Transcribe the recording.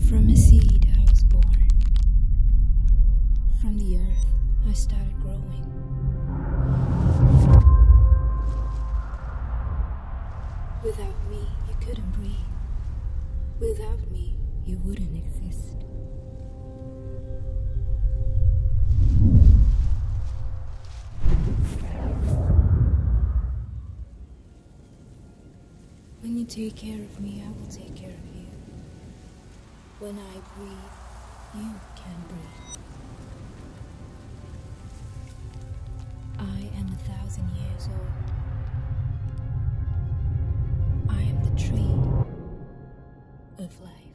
From a seed I was born. From the earth I started growing. Without me, you couldn't breathe. Without me, you wouldn't exist. When you take care of me, I will take care of you. When I breathe, you can breathe. I am 1,000 years old. I am the tree of life.